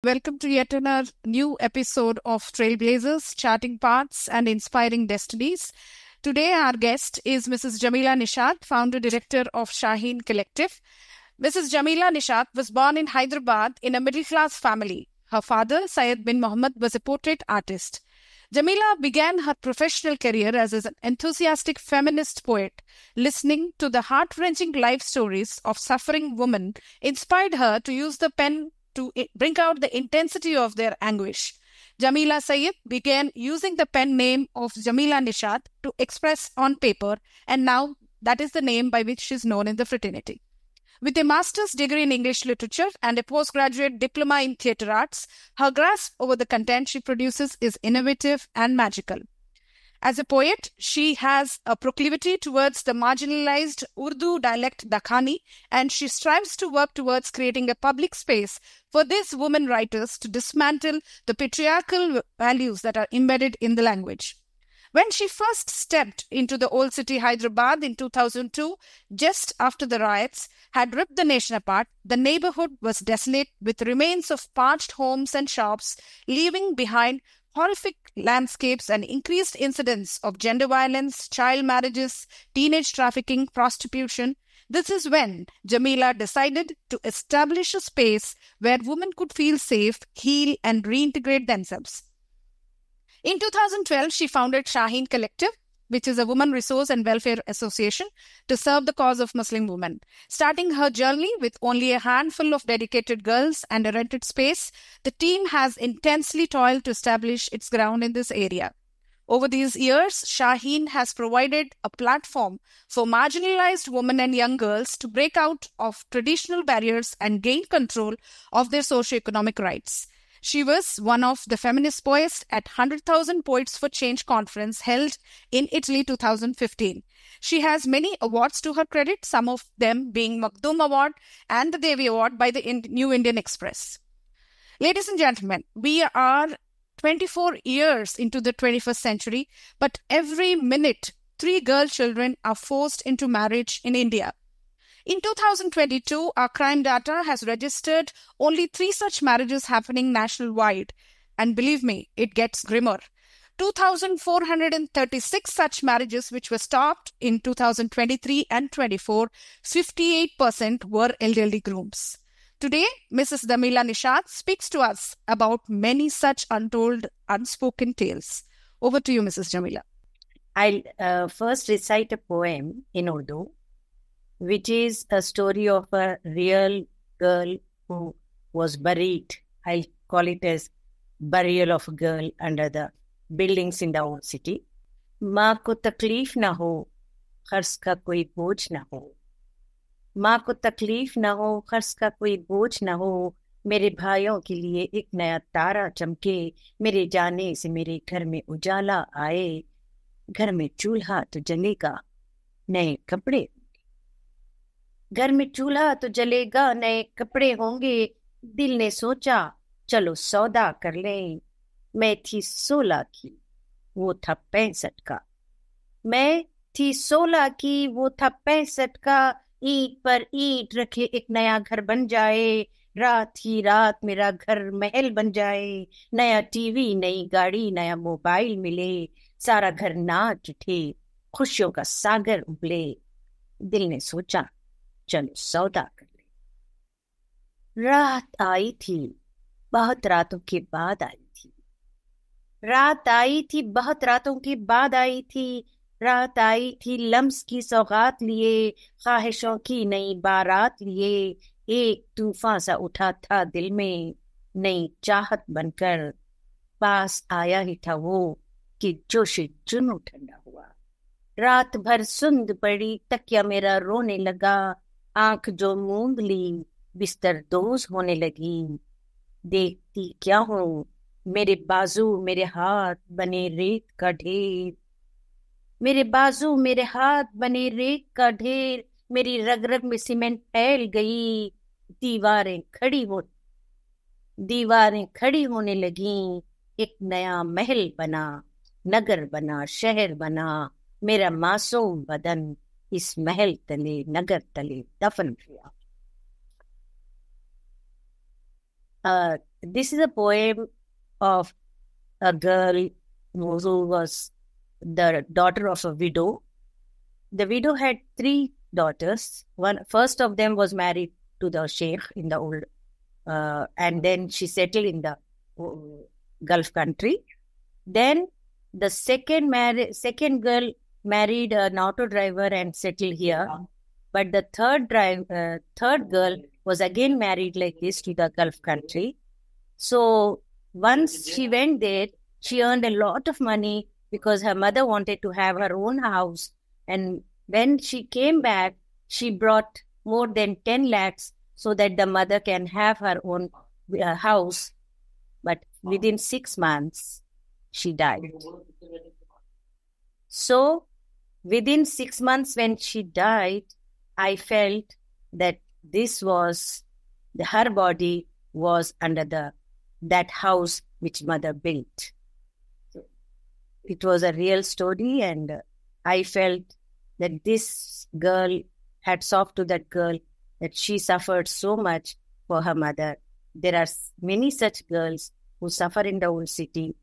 Welcome to yet another new episode of Trailblazers, Charting Paths and Inspiring Destinies. Today, our guest is Mrs. Jamila Nishat, founder-director of Shaheen Collective. Mrs. Jamila Nishat was born in Hyderabad in a middle-class family. Her father, Syed bin Mohammed, was a portrait artist. Jamila began her professional career as an enthusiastic feminist poet. Listening to the heart-wrenching life stories of suffering women inspired her to use the pen to bring out the intensity of their anguish. Jamila Syed began using the pen name of Jamila Nishat to express on paper, and now that is the name by which she is known in the fraternity. With a master's degree in English literature and a postgraduate diploma in theatre arts, her grasp over the content she produces is innovative and magical. As a poet, she has a proclivity towards the marginalized Urdu dialect Dakhani, and she strives to work towards creating a public space for these women writers to dismantle the patriarchal values that are embedded in the language. When she first stepped into the old city Hyderabad in 2002, just after the riots had ripped the nation apart, the neighborhood was desolate with remains of parched homes and shops, leaving behind horrific landscapes and increased incidents of gender violence, child marriages, teenage trafficking, prostitution. This is when Jamila decided to establish a space where women could feel safe, heal, and reintegrate themselves. In 2012, she founded Shaheen Collective, which is a women resource and welfare association to serve the cause of Muslim women. Starting her journey with only a handful of dedicated girls and a rented space, the team has intensely toiled to establish its ground in this area. Over these years, Shaheen has provided a platform for marginalized women and young girls to break out of traditional barriers and gain control of their socioeconomic rights. She was one of the feminist poets at 100,000 Poets for Change conference held in Italy 2015. She has many awards to her credit, some of them being Makdum Award and the Devi Award by the New Indian Express. Ladies and gentlemen, we are 24 years into the 21st century, but every minute 3 girl children are forced into marriage in India. In 2022, our crime data has registered only 3 such marriages happening nationwide. And believe me, it gets grimmer. 2,436 such marriages which were stopped in 2023 and 24, 58% were elderly grooms. Today, Mrs. Jamila Nishat speaks to us about many such untold, unspoken tales. Over to you, Mrs. Jamila. I'll first recite a poem in Urdu, which is a story of a real girl who was buried. I'll call it as burial of a girl under the buildings in the old city. माँ को तकलीफ ना हो, खर्च का कोई बोझ ना हो. माँ को तकलीफ ना हो, खर्च का कोई बोझ ना हो. मेरे भाइयों के लिए एक नया तारा चमके. मेरे जाने से मेरे घर में उजाला आए. घर में चूल्हा तो जलेगा, नए कपड़े. घर में चूल्हा तो जलेगा, नए कपड़े होंगे. दिल ने सोचा चलो सौदा कर लें. मैं थी 16 की, वो था 65 का. मैं थी 16 की, वो था 65 का. ईंट पर ईंट रखे एक नया घर बन जाए. रात ही रात मेरा घर महल बन जाए. नया टीवी, नई गाड़ी, नया मोबाइल मिले. सारा घर नाच उठे, खुशियों का सागर उबले. दिल ने सोचा चलो सौदा कर ले. रात आई थी, बहुत रातों के बाद आई थी. रात आई थी, बहुत रातों के बाद आई थी. रात आई थी लम्स की सौगात लिए, ख्वाहिशों की नई बारात लिए. एक तूफान सा उठा था दिल में, नई चाहत बनकर. पास आया ही था वो कि जोश जुनूं ठंडा हुआ. रात भर सुंद पड़ी, तकिया मेरा रोने लगा. आंख जो मूंद ली, बिस्तर दोज होने लगी. देखती क्या हूँ, मेरे बाजू मेरे हाथ बने रेत का ढेर. मेरे बाजू मेरे हाथ बने रेत का ढेर. मेरी रग रग में सीमेंट फैल गई. दीवारें खड़ी होने लगीं. एक नया महल बना, नगर बना, शहर बना. मेरा मासूम बदन इस महल तले, नगर तले दफन हुआ. this is a poem of a girl who was the daughter of a widow. The widow had 3 daughters. First of them was married to the sheikh in the old, and then she settled in the Gulf country. Then the second girl married an auto driver and settled here. But the third girl was again married like this to the Gulf country. So once she went there, she earned a lot of money because her mother wanted to have her own house. And when she came back, she brought more than 10 lakhs so that the mother can have her own house. But within 6 months, she died. So within 6 months when she died, I felt that her body was under that house which mother built. It was a real story, and I felt that this girl, hats off to that girl, that she suffered so much for her mother. There are many such girls who suffer in the old city.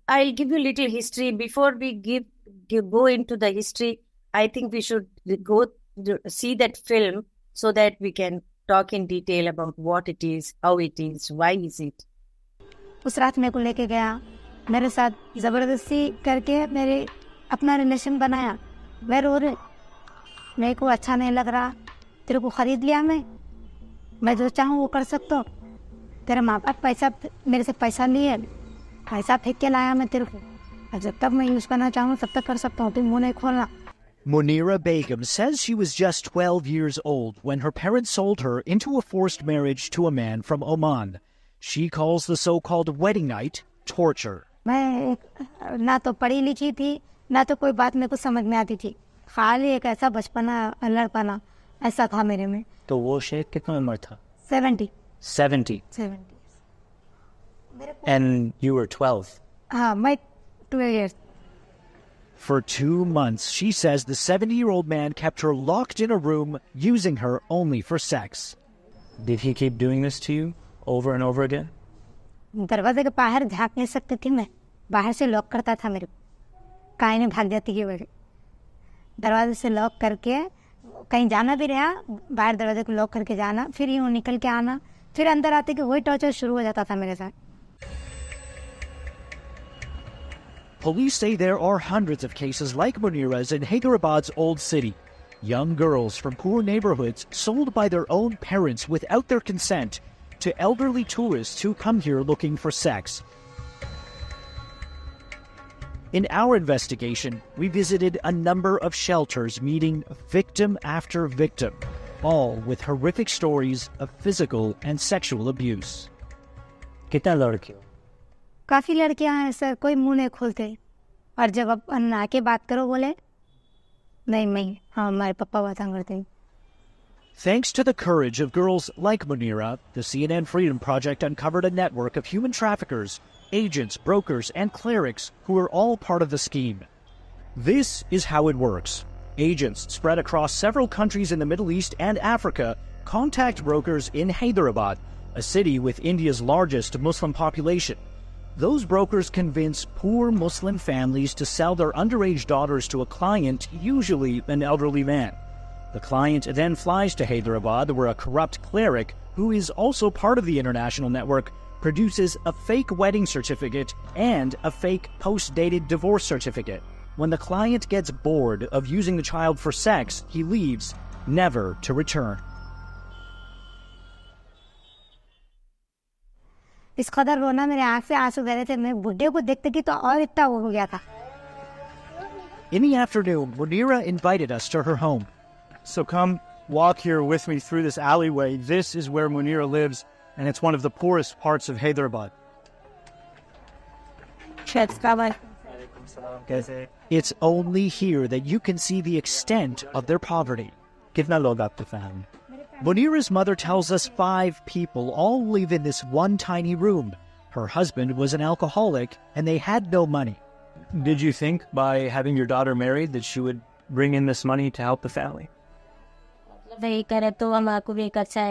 I'll give you a little history. Before we go into the history, I think we should go see that film so that we can talk in detail about what it is, how it is, why is it. उस रात मेरे को लेके गया, मेरे साथ जबरदस्ती करके मेरे अपना रिलेशन बनाया. मैं रो रही, मेरे को अच्छा नहीं लग रहा. तेरे को खरीद लिया मैं जो चाहूँ वो कर सकता हूँ. तेरे माँ बाप मेरे से पैसा लिए, पैसा फेंक के लाया मैं तेरे को. जब तक मैं यूज करना चाहूँ तब तक कर सकता हूँ, तुम मुँह नहीं खोलना. Munira Begum says she was just 12 years old when her parents sold her into a forced marriage to a man from Oman. She calls the so-called wedding night torture. मैं ना तो पढ़ी लिखी थी, ना तो कोई बात मेरे को समझ में आती थी. खाली एक ऐसा बचपना, लड़पना ऐसा था मेरे में. तो वो शेख कितना उम्र था? 70. And you were 12? हाँ, मैं 12 years. For 2 months, she says the 70-year-old man kept her locked in a room, using her only for sex. Did he keep doing this to you over and over again? दरवाजे के बाहर झाँक नहीं सकती थी मैं. बाहर से लॉक करता था मेरे को. कहीं नहीं भाग जाती की वजह. दरवाजे से लॉक करके कहीं जाना भी रहा, बाहर दरवाजे को लॉक करके जाना, फिर यूँ निकल के आना, फिर अंदर आते कि वही टॉर्चर शुरू हो जाता था मेरे साथ. Police say there are hundreds of cases like Munira's in Hyderabad's old city. Young girls from poor neighborhoods sold by their own parents without their consent to elderly tourists who come here looking for sex. In our investigation, we visited a number of shelters meeting victim after victim, all with horrific stories of physical and sexual abuse. कितना लड़के हो? काफ़ी लड़कियां हैं sir, कोई मुंह नहीं खोलते. और जब अब आके बात करो बोले नहीं हाँ हमारे पापा बात करते हैं. Thanks to the courage of girls like Munira, the CNN Freedom Project uncovered a network of human traffickers, agents, brokers, and clerics who are all part of the scheme. This is how it works. Agents spread across several countries in the Middle East and Africa contact brokers in Hyderabad, a city with India's largest Muslim population. Those brokers convince poor Muslim families to sell their underage daughters to a client, usually an elderly man. The client then flies to Hyderabad, where a corrupt cleric, who is also part of the international network, produces a fake wedding certificate and a fake post-dated divorce certificate. When the client gets bored of using the child for sex, he leaves, never to return. इस कदर रोना मेरे आँख से आंसू बह रहे थे. मैं बुड्ढे को देखते कि तो और इतना हो गया था. In the afternoon, Munira invited us to her home. So come walk here with me through this alleyway. This is where Munira lives, and it's one of the poorest parts of Hyderabad. It's only here that you can see the extent of their poverty. कितना लोग आपके family? Munira's mother tells us 5 people all live in this one tiny room. Her husband was an alcoholic, and they had no money. Did you think by having your daughter married that she would bring in this money to help the family? नहीं करे तो हमारे को भी एक अच्छा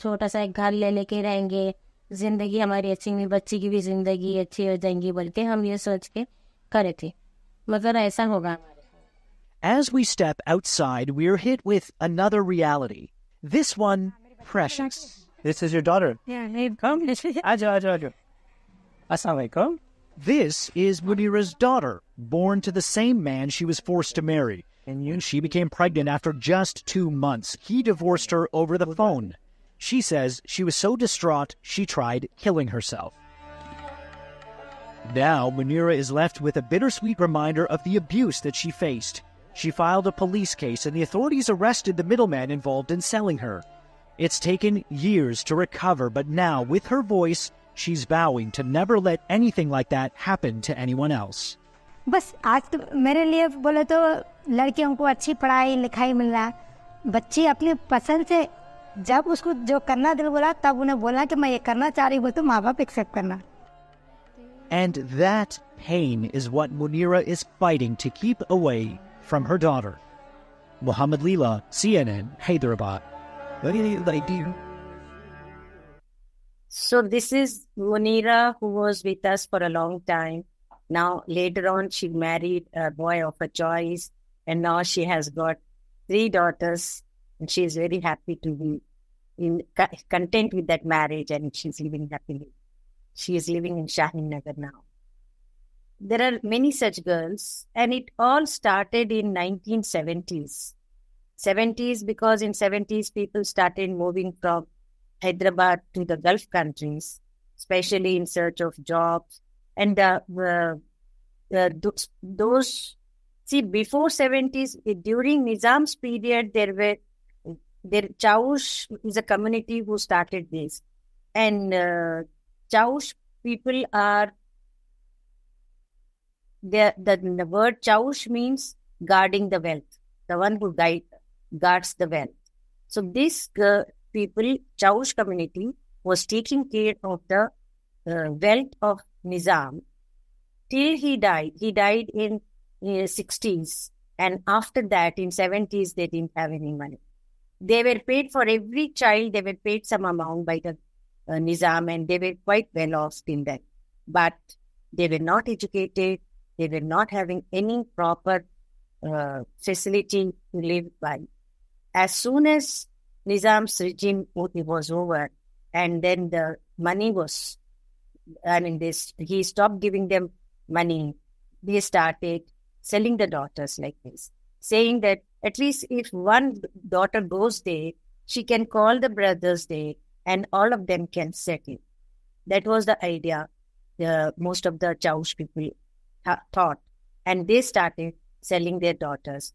چھوٹا سا ایک گھر لے لے کے رہیں گے, زندگی ہماری اچھی ہوئی, بچی کی بھی زندگی اچھی ہو جائیں گی بول کے ہم یہ سوچ کے کرے تھے, مگر ایسا ہوگا. As we step outside, we're hit with another reality. This one, precious. This is your daughter. Come. Ajo. Assalamu alaikum. This is Munira's daughter, born to the same man she was forced to marry. And she became pregnant after just 2 months. He divorced her over the phone. She says she was so distraught, she tried killing herself. Now, Munira is left with a bittersweet reminder of the abuse that she faced. She filed a police case, and the authorities arrested the middleman involved in selling her. It's taken years to recover, but now, with her voice, she's vowing to never let anything like that happen to anyone else. بس آج تو میرے لیے بولے تو لڑکیوں کو اچھی پڑھائی لکھائی مل رہا ہے, بچی اپنی پسند سے جب اس کو جو کرنا دل بولا تب انہیں بولا کہ میں یہ کرنا چاہ رہی ہوں تو ماں باپ ایکسیپٹ کرنا. And that pain is what Munira is fighting to keep away from her daughter. Muhammad Leela, CNN, Hyderabad. What do you do? So this is Munira, who was with us for a long time. Now, later on, she married a boy of her choice, and now she has got 3 daughters, and she is very happy to be content with that marriage, and she's living happily. She is living in Shaheen Nagar now. There are many such girls, and it all started in 1970s. 70s, because in 70s, people started moving from Hyderabad to the Gulf countries, especially in search of jobs. And those, see, before 70s, during Nizam's period, Chaush is a community who started this. And Chaush people are, the word Chaush means guarding the wealth, the one who guards the wealth. So this people, Chaush community, was taking care of the wealth of Nizam till he died. He died in 60s, and after that, in 70s, they didn't have any money. They were paid for every child, they were paid some amount by the Nizam, and they were quite well off till then. But they were not educated, they were not having any proper facility to live by. As soon as Nizam's regime was over, and then the money was, he stopped giving them money, they started selling the daughters like this, saying that at least if one daughter goes there, she can call the brothers there, and all of them can settle. That was the idea most of the Chaush people thought, and they started selling their daughters.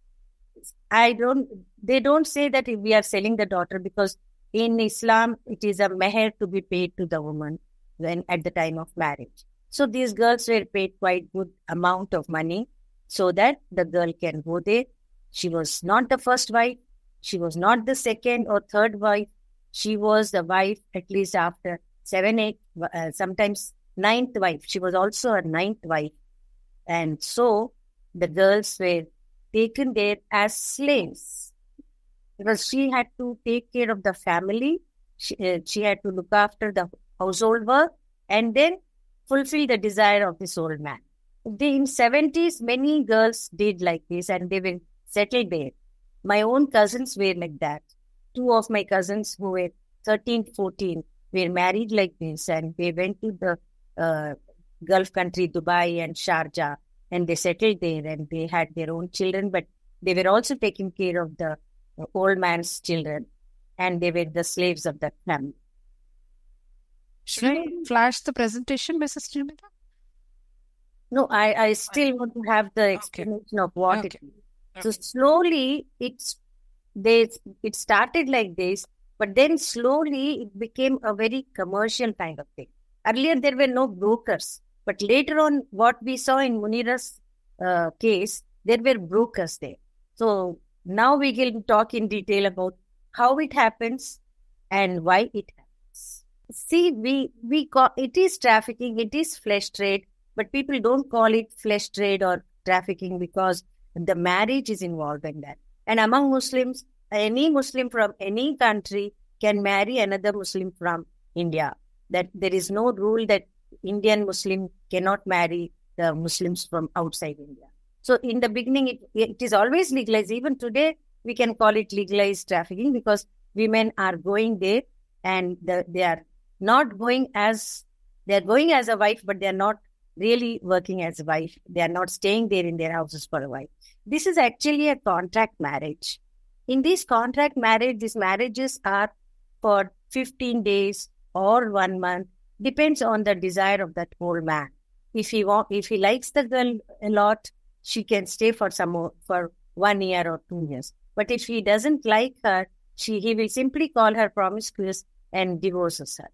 They don't say that we are selling the daughter, because in Islam, it is a meher to be paid to the woman when at the time of marriage. So these girls were paid quite good amount of money so that the girl can go there. She was not the first wife. She was not the second or third wife. She was the wife at least after 7, 8, sometimes 9th wife. She was also a 9th wife. And so the girls were taken there as slaves, because she had to take care of the family. She had to look after the household work and then fulfill the desire of this old man. In 70s, many girls did like this, and they were settled there. My own cousins were like that. 2 of my cousins who were 13, 14 were married like this, and they went to the Gulf country, Dubai and Sharjah, and they settled there, and they had their own children, but they were also taking care of the old man's children, and they were the slaves of that family. Should I flash the presentation, Mrs. Jamila? No, I still want to have the explanation of what it is. So slowly, it started like this, but then slowly it became a very commercial kind of thing. Earlier, there were no brokers, but later on, what we saw in Munira's case, there were brokers there. So now we will talk in detail about how it happens and why it happens. See, we call it is trafficking, it is flesh trade, but people don't call it flesh trade or trafficking because the marriage is involved in that. And among Muslims, any Muslim from any country can marry another Muslim from India. That there is no rule that Indian Muslim cannot marry the Muslims from outside India. So in the beginning, it is always legalized. Even today, we can call it legalized trafficking because women are going there and they are not going as, they are going as a wife, but they are not really working as a wife. They are not staying there in their houses for a while. This is actually a contract marriage. In this contract marriage, these marriages are for 15 days or 1 month, depends on the desire of that old man. If he likes the girl a lot, she can stay for 1 year or 2 years. But if he doesn't like her, he will simply call her promiscuous and divorces her.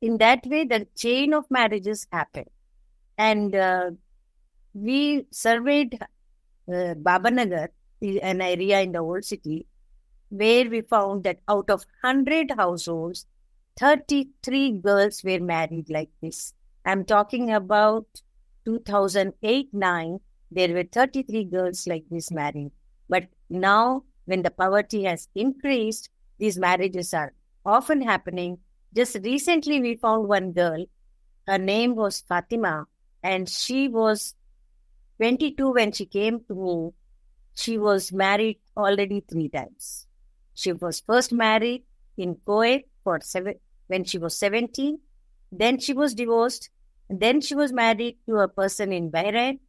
In that way, the chain of marriages happen. And we surveyed Babanagar, an area in the old city, where we found that out of 100 households, 33 girls were married like this. I'm talking about 2008-9, there were 33 girls like this married. But now, when the poverty has increased, these marriages are often happening. Just recently, we found one girl. Her name was Fatima, and she was 22 when she came to me. She was married already 3 times. She was first married in Kuwait when she was 17. Then she was divorced. Then she was married to a person in Bahrain.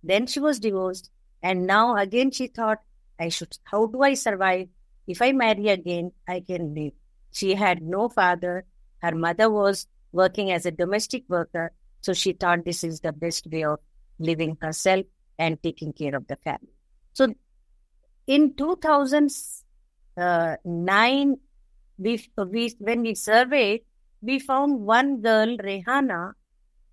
Then she was divorced. And now again she thought, how do I survive? If I marry again, I can live. She had no father. Her mother was working as a domestic worker. So she thought this is the best way of living herself and taking care of the family. So in 2009, when we surveyed, we found one girl, Rehana,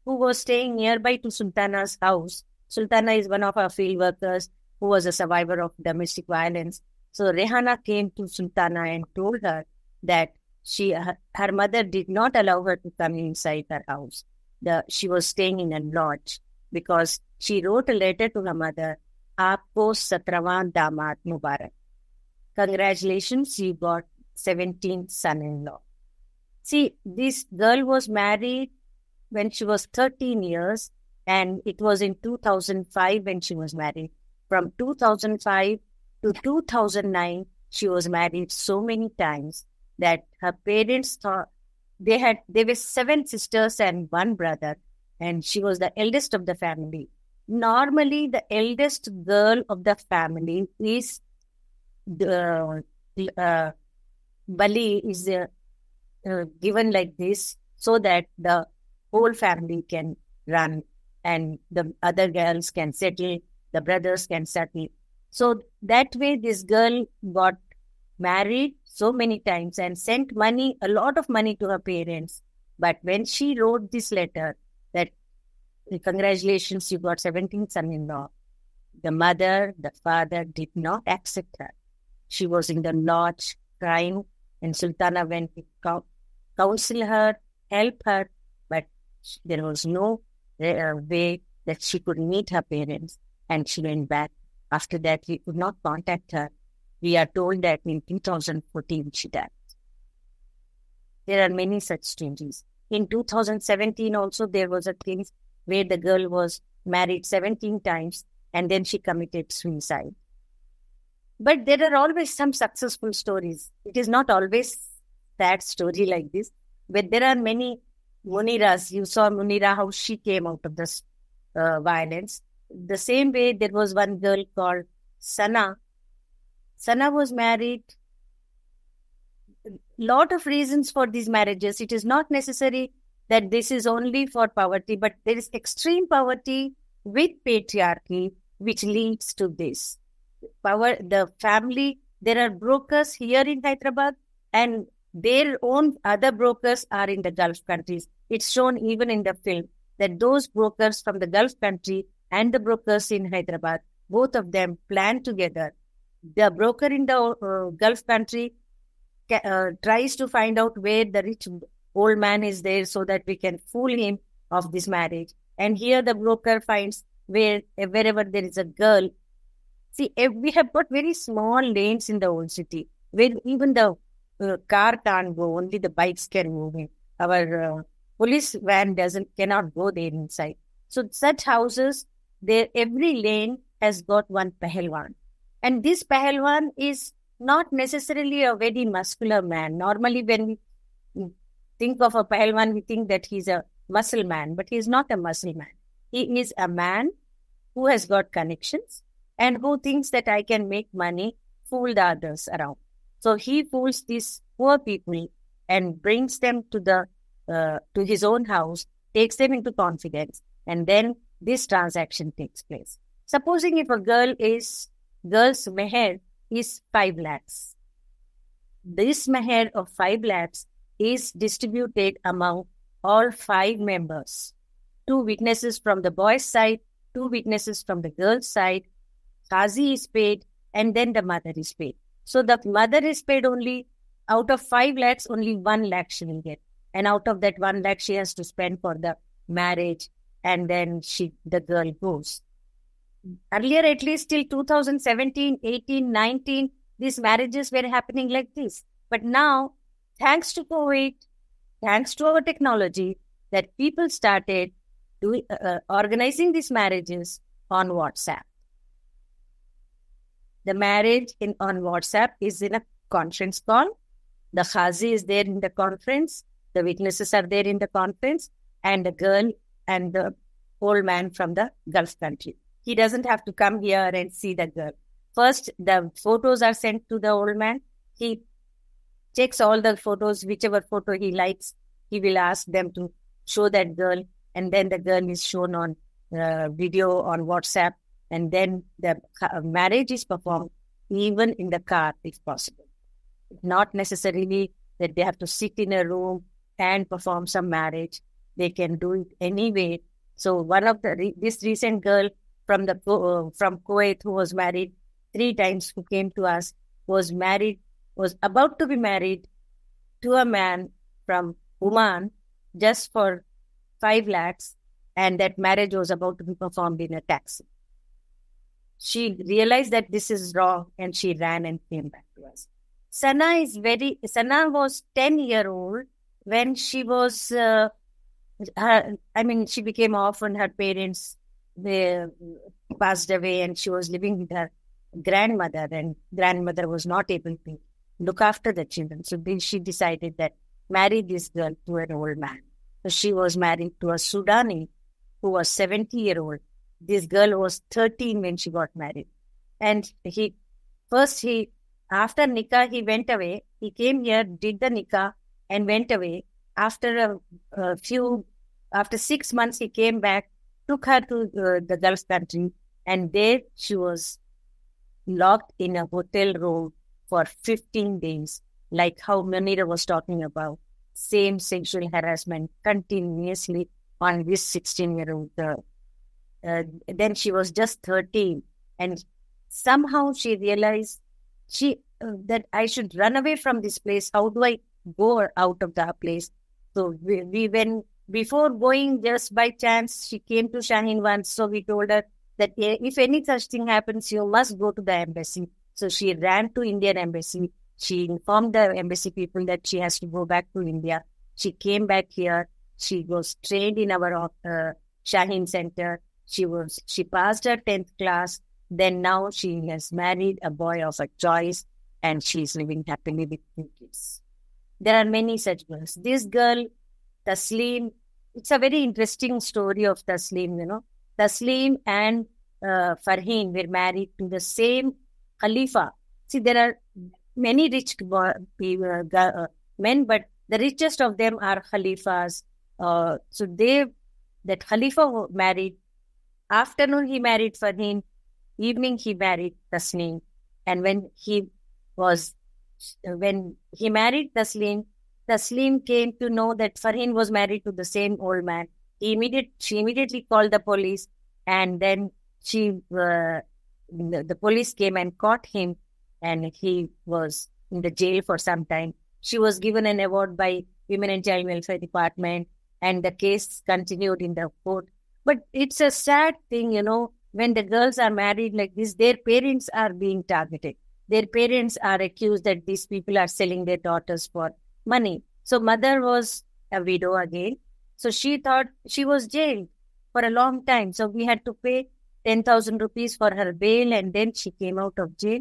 who was staying nearby to Sultana's house. Sultana is one of our field workers who was a survivor of domestic violence. So Rehana came to Sultana and told her that her mother did not allow her to come inside her house. She was staying in a lodge because she wrote a letter to her mother, Aapko 17वां दामाद Mubarak. Congratulations, you got 17th son-in-law. See, this girl was married when she was 13 years, and it was in 2005 when she was married. From 2005 to 2009, she was married so many times that her parents thought they were 7 sisters and 1 brother, and she was the eldest of the family. Normally, the eldest girl of the family is Bali is given like this so that the whole family can run and the other girls can settle, the brothers can settle. So that way this girl got married so many times and sent a lot of money to her parents. But when she wrote this letter that congratulations, you got 17th son-in-law, the mother, the father did not accept her. She was in the lodge crying, and Sultana went to counsel her, help her, but there was no way that she could meet her parents, and she went back. After that, we could not contact her. We are told that in 2014 she died. There are many such stories. In 2017 also, there was a case where the girl was married 17 times and then she committed suicide. But there are always some successful stories. It is not always that story like this, but there are many Muniras. You saw Munira, how she came out of this violence. The same way, there was one girl called Sana. Sana was married. Lot of reasons for these marriages. It is not necessary that this is only for poverty, but there is extreme poverty with patriarchy which leads to this. The family, there are brokers here in Hyderabad and their own other brokers are in the Gulf countries. It's shown even in the film that those brokers from the Gulf country and the brokers in Hyderabad, both of them plan together. The broker in the Gulf country tries to find out where the rich old man is there so that we can fool him of this marriage. And here the broker finds wherever there is a girl. See, we have got very small lanes in the old city where even the car can't go, only the bikes can move in. Our police van cannot go there inside. So such houses, there every lane has got one pahalwan. And this pahalwan is not necessarily a very muscular man. Normally when we think of a pahalwan, we think that he's a muscle man, but he's not a muscle man. He is a man who has got connections and who thinks that I can make money, fool the others around. So he fools these poor people and brings them to his own house, takes them into confidence, and then this transaction takes place. Supposing if a girl's meher is 5 lakhs. This meher of 5 lakhs is distributed among all 5 members. 2 witnesses from the boy's side, 2 witnesses from the girl's side. Qazi is paid, and then the mother is paid. So the mother is paid only, out of 5 lakhs, only 1 lakh she will get. And out of that 1 lakh, she has to spend for the marriage, and then the girl goes. Earlier, at least till 2017, 18, 19, these marriages were happening like this. But now, thanks to COVID, thanks to our technology, that people started organizing these marriages on WhatsApp. The marriage on WhatsApp is in a conference call. The Qazi is there in the conference. The witnesses are there in the conference. And the girl and the old man from the Gulf country. He doesn't have to come here and see the girl. First, the photos are sent to the old man. He checks all the photos, whichever photo he likes. He will ask them to show that girl. And then the girl is shown on video on WhatsApp. And then the marriage is performed even in the car if possible. Not necessarily that they have to sit in a room and perform some marriage. They can do it anyway. So one of this recent girl from Kuwait who was married 3 times, who came to us, was about to be married to a man from Oman just for 5 lakhs, and that marriage was about to be performed in a taxi. She realized that this is wrong, and she ran and came back to us. Sana was 10-year-old when she was, she became orphan. Her parents, they passed away, and she was living with her grandmother, and grandmother was not able to look after the children. So then she decided that marry this girl to an old man. So she was married to a Sudani who was 70-year-old. This girl was 13 when she got married. And after nikah, he went away. He came here, did the nikah, and went away. After after 6 months, he came back, took her to the Gulf country, and there she was locked in a hotel room for 15 days, like how Munira was talking about. Same sexual harassment continuously on this 16-year-old girl. Then she was just 13, and somehow she realized that I should run away from this place. How do I go out of the place? So before going, just by chance, she came to Shaheen once. So we told her that if any such thing happens, you must go to the embassy. So she ran to Indian embassy. She informed the embassy people that she has to go back to India. She came back here. She was trained in our Shaheen Center. She passed her 10th class. Then now she has married a boy of her choice, and she's living happily with 2 kids. There are many such girls. This girl, Tasleem, it's a very interesting story of Tasleem, you know. Tasleem and Farheen were married to the same Khalifa. See, there are many rich men, but the richest of them are Khalifas. That Khalifa married. Afternoon he married Farheen. Evening he married Tasleem. And when he married Tasleem, Tasleem came to know that Farheen was married to the same old man. She immediately called the police, and then the police came and caught him, and he was in the jail for some time. She was given an award by Women and Child Welfare Department, and the case continued in the court. But it's a sad thing, you know, when the girls are married like this, their parents are being targeted. their parents are accused that these people are selling their daughters for money. So mother was a widow again. So she thought she was jailed for a long time. So we had to pay 10,000 rupees for her bail, and then she came out of jail.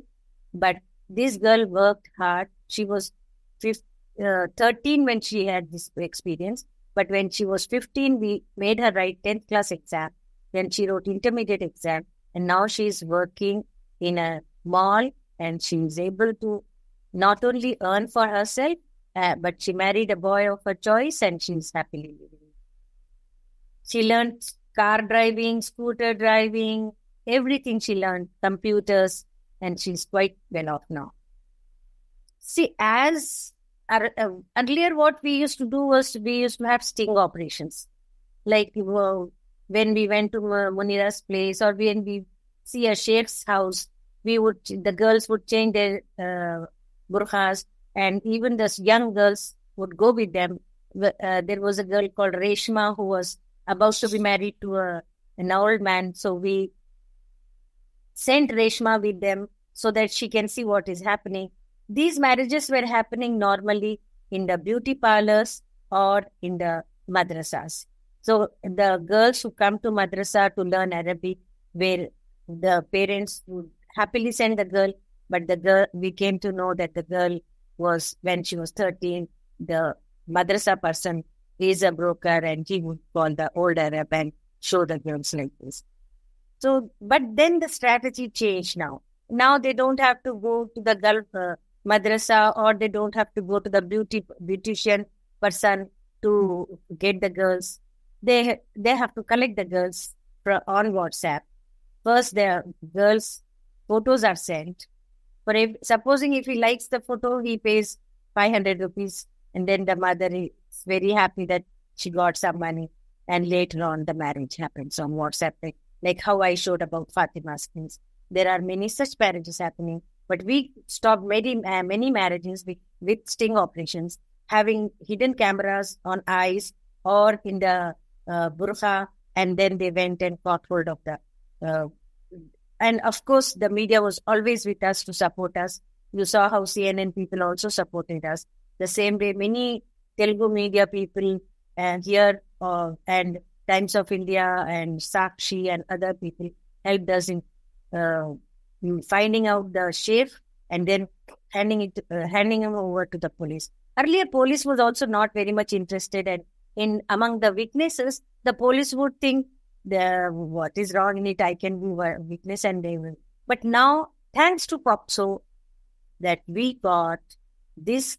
But this girl worked hard. She was 13 when she had this experience. But when she was 15, we made her write 10th class exam. Then she wrote intermediate exam. And now she's working in a mall, and she's able to not only earn for herself, but she married a boy of her choice, and she's happily living. She learned car driving, scooter driving, everything she learned, computers, and she's quite well off now. See, as earlier what we used to do was we used to have sting operations. Like when we went to Munira's place, or when we see a sheikh's house, the girls would change their burqas, and even the young girls would go with them. There was a girl called Reshma who was about to be married to an old man. So we sent Reshma with them so that she can see what is happening. These marriages were happening normally in the beauty parlors or in the madrasas. So the girls who come to madrasa to learn Arabic, where the parents would happily send the girl, but the girl, we came to know that the girl was, when she was 13, the madrasa person is a broker, and he would call the old Arab and show the girls like this. So, but then the strategy changed now. Now they don't have to go to the Gulf madrasa, or they don't have to go to the beautician person to get the girls. They have to collect the girls on WhatsApp. First, the girls' photos are sent. Supposing if he likes the photo, he pays 500 rupees, and then the mother is very happy that she got some money, and later on the marriage happens on WhatsApp, like how I showed about Fatima's case. There are many such marriages happening, but we stopped many marriages with sting operations, having hidden cameras on eyes or in the burqa, and then they went and caught hold of the and of course the media was always with us to support us. You saw how CNN people also supported us. The same way many Telugu media people here and Times of India and Sakshi and other people helped us in finding out the sheikh and then handing him over to the police. Earlier, police was also not very much interested, and among the witnesses, the police would think what is wrong in it, I can be a witness, and they will. But now, thanks to POPSO, that we got this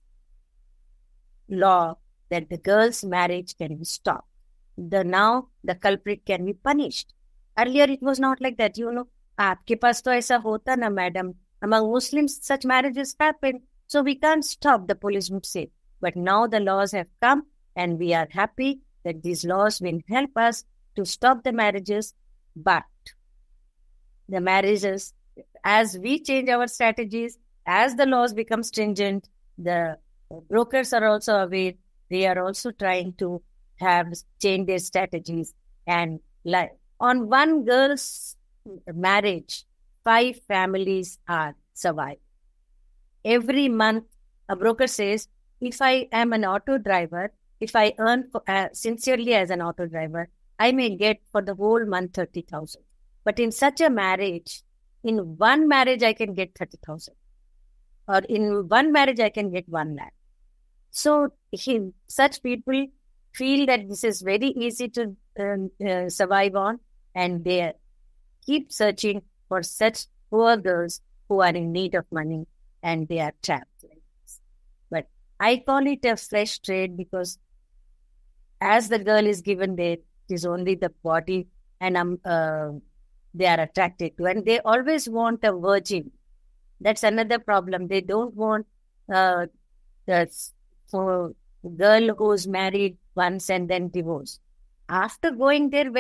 law that the girl's marriage can be stopped. Now the culprit can be punished. Earlier, it was not like that. Aapke paas to aisa hota na, madam. Among Muslims, such marriages happen. So we can't stop, the police would say. But now the laws have come, and we are happy that these laws will help us to stop the marriages. But the marriages, as we change our strategies, as the laws become stringent, the brokers are also aware. They are also trying to change their strategies. And on one girl's marriage, 5 families are survived. Every month, a broker says, if I am an auto driver, if I earn sincerely as an auto driver, I may get for the whole month 30,000. But in such a marriage, in one marriage, I can get 30,000. Or in one marriage, I can get 1 lakh. So such people feel that this is very easy to survive on, and they keep searching for such poor girls who are in need of money, and they are trapped like this. But I call it a fresh trade, because as the girl is given there, it is only the body and they are attracted to, and they always want a virgin. That's another problem. They don't want for girl who's married once and then divorced. After going there,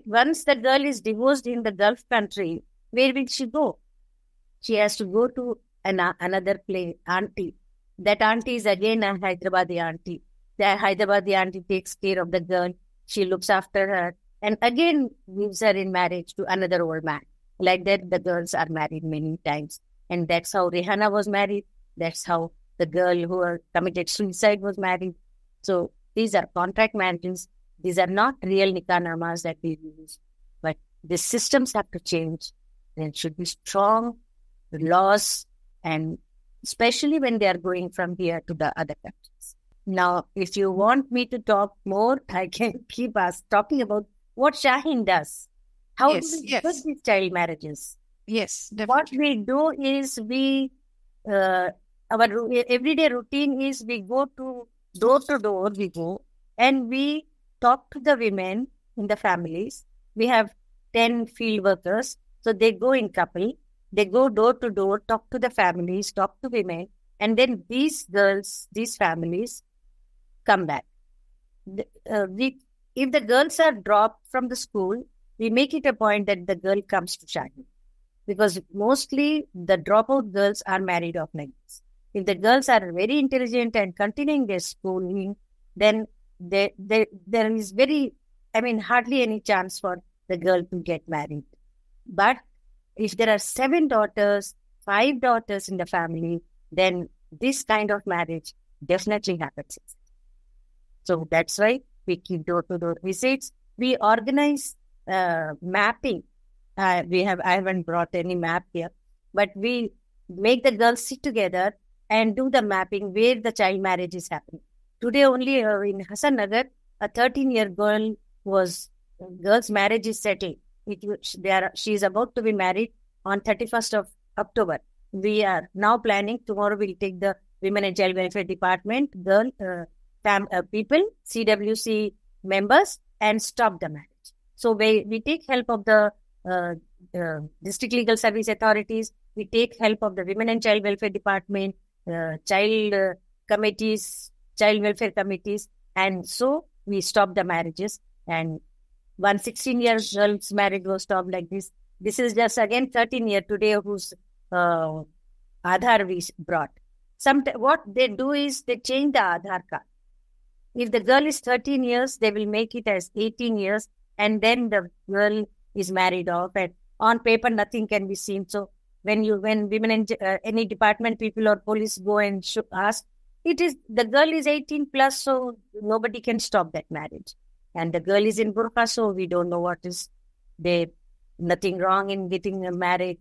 once the girl is divorced in the Gulf country, where will she go? She has to go to another place, auntie. That auntie is again a Hyderabadi auntie. The Hyderabadi auntie takes care of the girl. She looks after her and again gives her in marriage to another old man. Like that, the girls are married many times. And that's how Rihanna was married. That's how the girl who committed suicide was married. So these are contract marriages. These are not real nikahnamas that we use. But the systems have to change. There should be strong laws, and especially when they are going from here to the other countries. Now, if you want me to talk more, I can keep talking about what Shaheen does. How do we put these child marriages? Yes, definitely. What we do is our everyday routine is we go to door, we go and we talk to the women in the families. We have 10 field workers. So they go in couple, they go door to door, talk to the families, talk to women, and then these girls, these families come back. If the girls are dropped from the school, we make it a point that the girl comes to Shaheen, because mostly the dropout girls are married off like this. If the girls are very intelligent and continuing their schooling, then there is hardly any chance for the girl to get married. But if there are 7 daughters, 5 daughters in the family, then this kind of marriage definitely happens. So that's why we keep door-to-door visits. We organize mapping. I haven't brought any map here, but we make the girls sit together and do the mapping where the child marriage is happening. Today only in Hassan Nagar, a 13-year girl's marriage is settled. She is about to be married on 31st of October. We are now planning. Tomorrow we'll take the Women and Child Welfare Department, people, CWC members, and stop the marriage. So we take help of the District Legal Service Authorities. We take help of the Women and Child Welfare Department, child committees, child welfare committees, and so we stop the marriages. And 16-year girl's marriage was stopped like this. This is just again 13-year today whose Aadhaar we brought. What they do is they change the Aadhaar card. If the girl is 13 years, they will make it as 18 years, and then the girl is married off, and on paper nothing can be seen. So when women and any department people or police go and ask, the girl is 18 plus, so nobody can stop that marriage. And the girl is in burqa, so we don't know nothing wrong in getting married.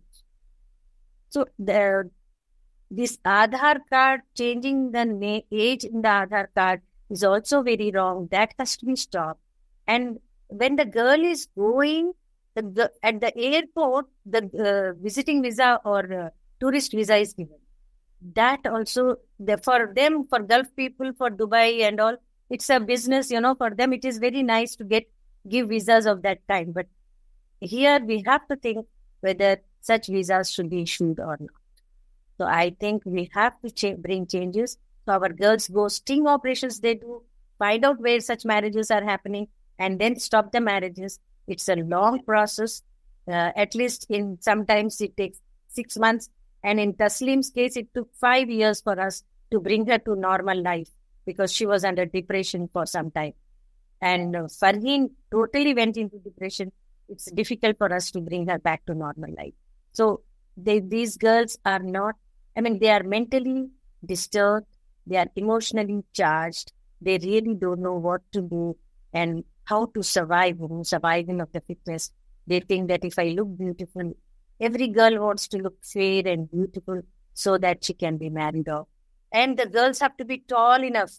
So this Aadhaar card, changing the age in the Aadhaar card is also very wrong. That has to be stopped. And when the girl is going at the airport, the visiting visa or tourist visa is given. That also, for them, for Gulf people, for Dubai and all, it's a business, for them it is very nice to give visas of that kind. But here we have to think whether such visas should be issued or not. So I think we have to bring changes. So our girls go sting operations, they do, find out where such marriages are happening, and then stop the marriages. It's a long process. At least sometimes it takes 6 months. And in Taslim's case, it took 5 years for us to bring her to normal life because she was under depression for some time. And Farheen totally went into depression. It's difficult for us to bring her back to normal life. So these girls are not, they are mentally disturbed. They are emotionally charged. They really don't know what to do and how to survive, surviving of the fitness. They think that if I look beautiful, every girl wants to look fair and beautiful so that she can be married off. And the girls have to be tall enough.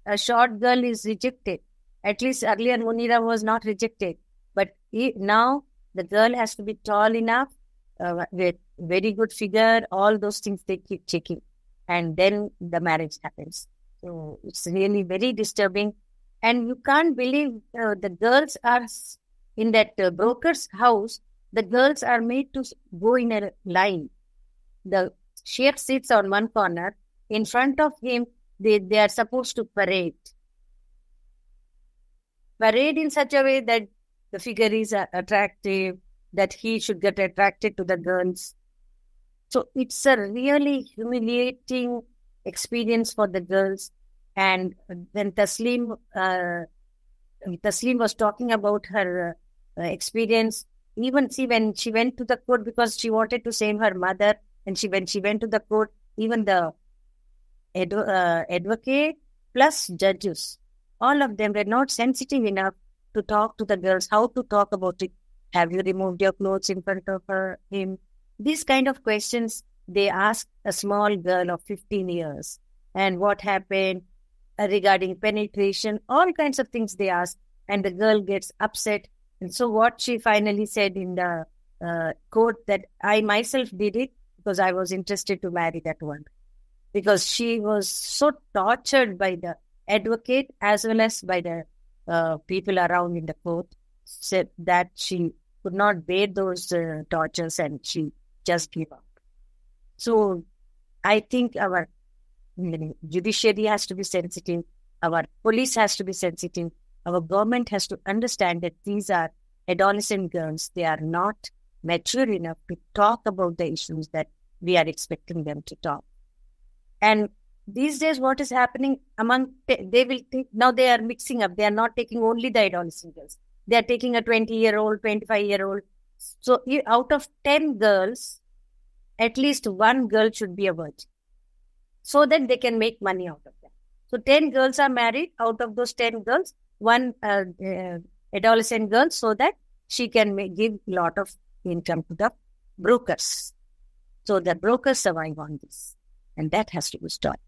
A short girl is rejected. At least earlier Munira was not rejected. But now the girl has to be tall enough, with very good figure, all those things they keep checking. And then the marriage happens. So it's really very disturbing. And you can't believe the girls are in that broker's house. The girls are made to go in a line. The sheikh sits on one corner. In front of him, they are supposed to parade. Parade in such a way that the figure is attractive, that he should get attracted to the girls. So it's a really humiliating experience for the girls. And when Taslim was talking about her experience, even when she went to the court because she wanted to save her mother, And when she went to the court, even the advocate plus judges, all of them were not sensitive enough to talk to the girls, how to talk about it. Have you removed your clothes in front of him? These kind of questions they ask a small girl of 15 years. And what happened regarding penetration, all kinds of things they ask. And the girl gets upset. And so what she finally said in the court, that I myself did it because I was interested to marry that one. Because she was so tortured by the advocate as well as by the people around in the court, said that she could not bear those tortures and she just gave up. So I think our judiciary has to be sensitive, our police has to be sensitive, our government has to understand that these are adolescent girls. They are not mature enough to talk about the issues that we are expecting them to talk. And these days, what is happening they will think, now they are mixing up. They are not taking only the adolescent girls. They are taking a 20-year-old, 25-year-old. So out of 10 girls, at least one girl should be a virgin, so that they can make money out of that. So 10 girls are married. Out of those 10 girls, one adolescent girl, so that she can give a lot of income to the brokers. So the brokers survive on this. And that has to be stopped.